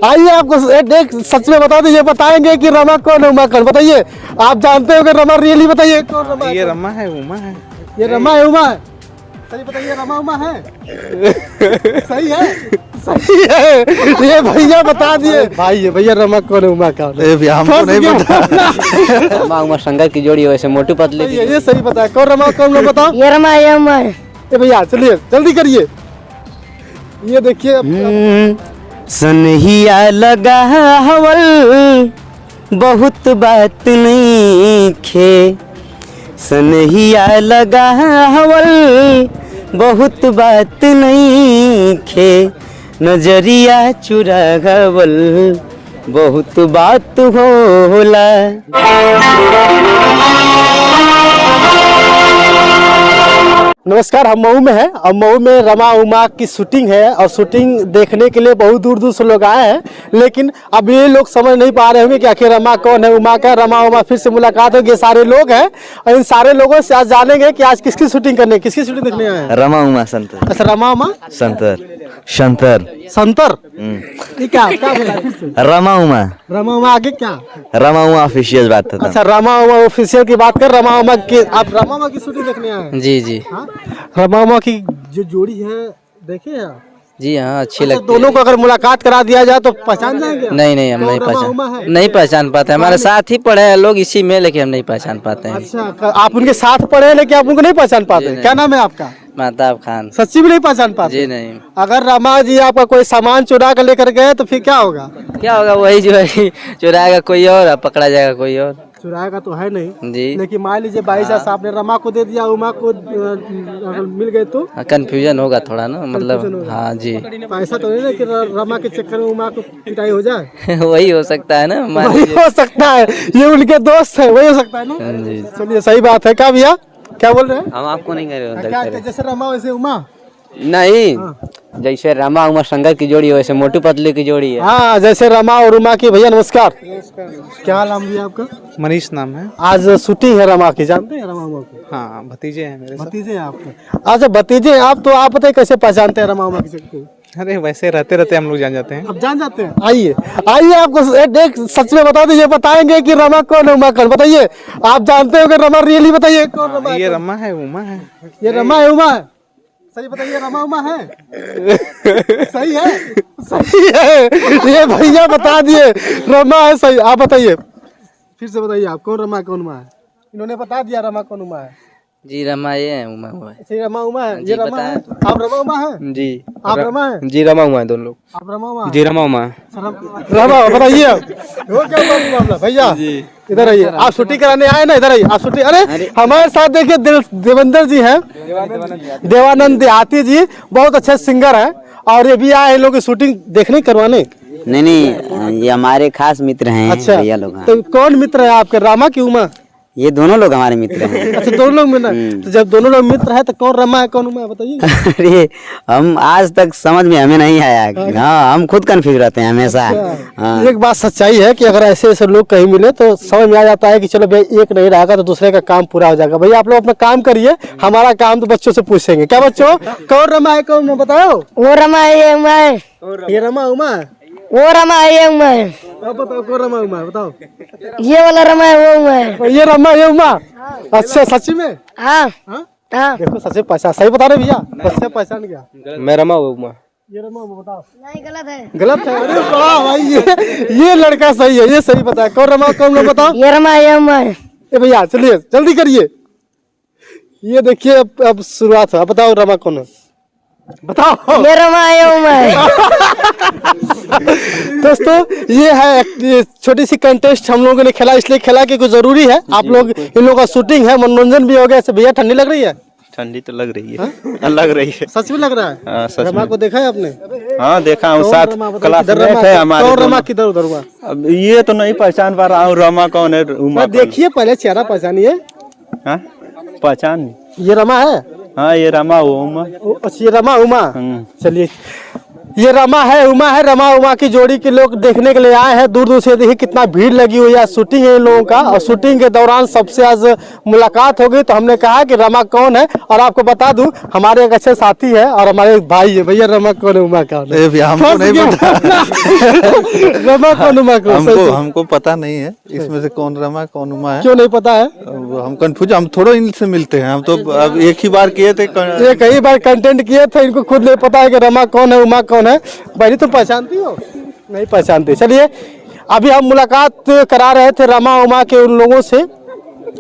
आइए आपको एक सच में बता दीजिए, बताएंगे कि रमा कौन है उमा कौन। बताइए, आप जानते हो कि रमा रियली बताइए कौन रमा? ये रमा है उमा है। ये रमा है उमा है? सही बताइए, रमा उमा है? सही है, सही है। ये भैया बता दिए। भाई ये भैया रमा कौन है उमा कौन है? हमको नहीं पता। रमा उमा शंकर की जोड़ी वैसे मोटू पतले ये सही बताया। कौन रमा कौन लोग बताओ? ये रमा ये उमा है। ए भैया चलिए जल्दी करिए। ये देखिए सनहिया लगा हवल बहुत बात नहीं खे, सनहिया लगा हवल बहुत बात नहीं खे, नजरिया चुरावल बहुत बात होला। नमस्कार, हम मऊ में हैं और मऊ में रमा उमा की शूटिंग है और शूटिंग देखने के लिए बहुत दूर दूर से लोग आए हैं। लेकिन अब ये लोग समझ नहीं पा रहे होंगे कि आखिर रमा कौन है उमा का। रमा उमा फिर से मुलाकात होगी। ये सारे लोग हैं और इन सारे लोगों से आज जानेंगे कि आज किसकी शूटिंग करने, किसकी शूटिंग देखने आए हैं। रमा उमा संतर। अच्छा, रमा उमा संतर संतर संतर। ये क्या बोला फिर से? रमा उमा। रमा उमा आगे क्या? रमा उमा ऑफिशियल बात था। अच्छा, रमा उमा ऑफिशियल की बात कर। रमा उमा की, आप रमा उमा की शूटिंग देखने आए हैं? जी जी हाँ? रमा उमा की जो जोड़ी है देखे आप? जी हाँ, अच्छी अच्छा, लगती है। दोनों को अगर मुलाकात करा दिया जाए तो पहचान जाएंगे? नहीं हम नहीं नहीं पहचान पाते। हमारे साथ ही पढ़े हैं लोग इसी में, लेकिन हम नहीं पहचान पाते हैं। अच्छा, आप उनके साथ पढ़े हैं लेकिन आप उनको नहीं पहचान पाते? क्या नाम है आपका? महताब खान। सच्ची में नहीं पहचान पाते? जी नहीं। अगर रमा जी आपका कोई सामान चुरा कर लेकर गए तो फिर क्या होगा? क्या होगा, वही जो है चुराएगा कोई और, पकड़ा जाएगा कोई और। चुराएगा तो है नहीं जी, लेकिन मान लीजिए बाई चांस आपने रमा को दे दिया, उमा को अगर मिल गए तो कंफ्यूजन होगा थोड़ा ना, मतलब हाँ जी। ऐसा तो नहीं ना कि रमा के चक्कर में उमा को पिटाई हो जाए? वही हो सकता है ना, मान वही लीजिए। हो सकता है, ये उनके दोस्त है, वही हो सकता है ना। जी। चलिए, सही बात है। क्या भैया क्या बोल रहे हैं? हम आपको नहीं कह रहे क्या जैसे रमा वैसे उमा? नहीं, जैसे रमा उमा शंकर की जोड़ी वैसे मोटू पतले की जोड़ी है। हाँ, जैसे रमा और उमा की। भैया नमस्कार, क्या नाम है आपका? मनीष नाम है। आज शूटिंग है रमा की, जानते हैं रमा उमा को? हाँ, भतीजे हैं मेरे सब। भतीजे हैं आपके? अच्छा, भतीजे हैं आप, तो आप बताइए कैसे पहचानते हैं रमा उमा की? अरे वैसे रहते रहते हम लोग जान जाते हैं। अब जान जाते हैं। आइए आइए, आपको एक सच में बता दीजिए, बताएंगे कि रमा कौन है उमा कौन। बताइए, आप जानते हो कि रमा रियली बताइए कौन रमा है? ये रमा है उमा है। ये रमा है उमा है? सही बताइए, रमा उमा है? सही है, सही है। ये भैया बता दिए रमा है। सही, आप बताइए, फिर से बताइए आप कौन रमा कौन उमा है? इन्होंने बता दिया रमा कौन उमा है। जी रमा ये है, उमा हुआ है। सही, रमा उमा है। जी, ये रमा है। आप रमा उमा है? जी आप रमा है? जी रमा उमा है दोनों लोग। आप रमा उमा? जी रमा उमा। रमा बताइए वो क्या मामला? भैया इधर आइए, आप छुट्टी कराने आए ना, इधर आइए आप छुट्टी। अरे हमारे साथ देखिए देवेंद्र जी हैं, देवानंद देहाती जी, बहुत अच्छे सिंगर हैं और ये भी आए हैं लोग की शूटिंग देखने करवाने। नहीं, ये हमारे खास मित्र हैं। अच्छा, भैया लोग। तो कौन मित्र है आपके, रमा की उमा? ये दोनों लोग हमारे मित्र हैं। अच्छा, दोनों लोग मित्र हैं। तो जब दोनों लोग मित्र है तो कौन रमा है कौन उमा है बताइए? अरे हम आज तक समझ में हमें नहीं आया। हाँ, हम खुद कंफ्यूज रहते हैं हमेशा। हाँ। एक बात सच्चाई है कि अगर ऐसे ऐसे लोग कहीं मिले तो समझ में आ जाता है कि चलो भाई एक नहीं रहेगा तो दूसरे का काम पूरा हो जाएगा। भैया आप लोग अपना काम करिए, हमारा काम तो बच्चों से पूछेंगे। क्या बच्चों, कौन रमा है कौन उमा बताओ? वो रमा है ये उमा है। ये रमा उमा है? वो रमा है ये उमा है। अब बताओ कौन रमा उमा है बताओ? ये वाला रमा है वो उमा है। ये रमा ये उमा? अच्छा, सच्ची में? हाँ हाँ? हाँ। देखो सच्चे पहचान, सही बता रहे भैया, सच्चे पहचान गया। मैं रमा उमा। ये रमा उमा बताओ? नहीं, गलत है। गलत है? अरे वाह भाई, ये लड़का सही है, ये सही बताया। कौन रमा कौन लोग बताओ? ये रमा है ये उमा है। ए भैया चलिए जल्दी करिए। ये देखिए अब शुरुआत है। बताओ रमा कौन है बताओ? ये रमा है ये उमा है। दोस्तों ये है ये छोटी सी कंटेस्ट हम लोगों ने खेला, इसलिए खेला कि कुछ जरूरी है। आप लोग इन लोगों का शूटिंग है, मनोरंजन भी हो गया। ऐसे भैया ठंडी लग रही है? ठंडी तो लग रही है। लग रही है, सच में लग रहा है? हाँ, सच रमा में। को देखा है आपने? हाँ देखा हूँ, कौन साथ रमा बताओ? क्लासमेट किधर रमा? है हमारे कौन रमा दोनों। किधर उधर हुआ? अब ये तो नहीं पहचान पा रहा हूँ रमा कौन है उमा कौन है। देखिए पहले चेहरा पहचानिए। हाँ? पहचान। ये रमा है? हाँ ये रमा वो उमा। अच्छा, ये रमा उमा। चलिए ये रमा है रमा की जोड़ी के लोग देखने के लिए आए हैं दूर दूर से। देखिए कितना भीड़ लगी हुई है, शूटिंग है इन लोगों का और शूटिंग के दौरान सबसे आज मुलाकात हो गई। तो हमने कहा कि रमा कौन है, और आपको बता दूं हमारे एक अच्छे साथी है और हमारे एक भाई है। भैया रमा कौन है, उमा कौन है? हमको नहीं पता। रमा कौन, उमा कौन? हमको पता नहीं है इसमें से कौन रमा कौन उमा है। क्यों नहीं पता है? हम कंफ्यूज, हम थोड़ा इनसे मिलते हैं। हम तो अब एक ही बार किए थे ये कई बार कंटेंट किए थे, इनको खुद नहीं पता है कि रमा कौन है उमा कौन है। बहनी तुम पहचानती हो? नहीं पहचानती। चलिए अभी हम मुलाकात करा रहे थे रमा उमा के उन लोगों से।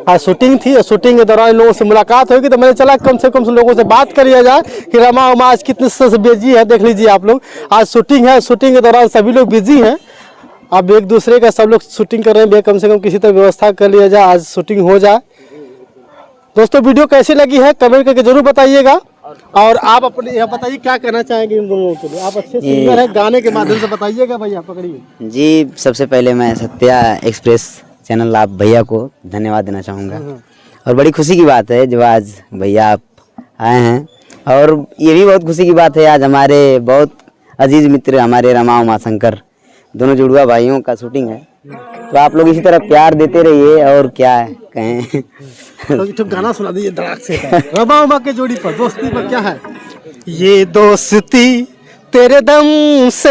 आज शूटिंग थी और शूटिंग के दौरान इन लोगों से मुलाकात होगी, तो मैंने चला कम से कम लोगों से बात करिए जाए कि रमा उमा आज कितने से बिजी है। देख लीजिए आप लोग, आज शूटिंग है, शूटिंग के दौरान सभी लोग बिजी हैं। अब एक दूसरे का सब लोग शूटिंग कर रहे हैं, कम से कम किसी तरह व्यवस्था कर लिया जाए, आज शूटिंग हो जाए। दोस्तों वीडियो कैसी लगी है कमेंट करके जरूर बताइएगा। और आप अपने यह बताइए क्या कहना चाहेंगे इन दोनों के लिए। आप अच्छे सिंगर हैं, गाने के माध्यम से बताइएगा भैया, पकड़िए जी। सबसे पहले मैं सत्या एक्सप्रेस चैनल आप भैया को धन्यवाद देना चाहूँगा, और बड़ी खुशी की बात है जो आज भैया आप आए हैं। और ये भी बहुत खुशी की बात है आज हमारे बहुत अजीज मित्र हमारे रमा उमा शंकर दोनों जुड़वा भाइयों का शूटिंग है। तो आप लोग इसी तरह प्यार देते रहिए, और क्या कहें। तो गाना सुना दीजिए धड़ाक से रमा उमा के जोड़ी पर, दोस्ती पर क्या है? ये दोस्ती तेरे दम से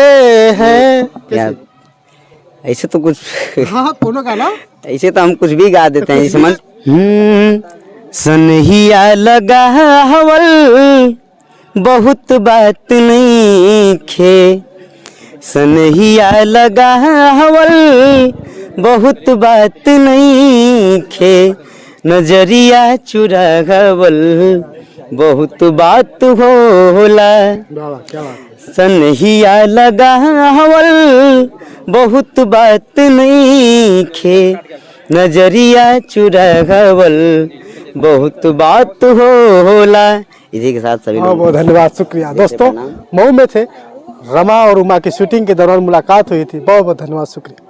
है। क्या ऐसे तो कुछ हाँ कोनो गाना ऐसे तो हम कुछ भी गा देते हैं समझ। सनहिया लगा हवल बहुत बात नहीं खे, सनहिया लगा हवल बहुत बात नहीं खे, नजरिया चुरावल बहुत बात होला, क्या बात। सनहिया लगा हवल बहुत बात नहीं खे, नजरिया चुरावल बहुत बात होला। इसी के साथ सभी बहुत बहुत धन्यवाद, शुक्रिया। दोस्तों मऊ में थे, रमा और उमा की शूटिंग के दौरान मुलाकात हुई थी। बहुत बहुत धन्यवाद, शुक्रिया।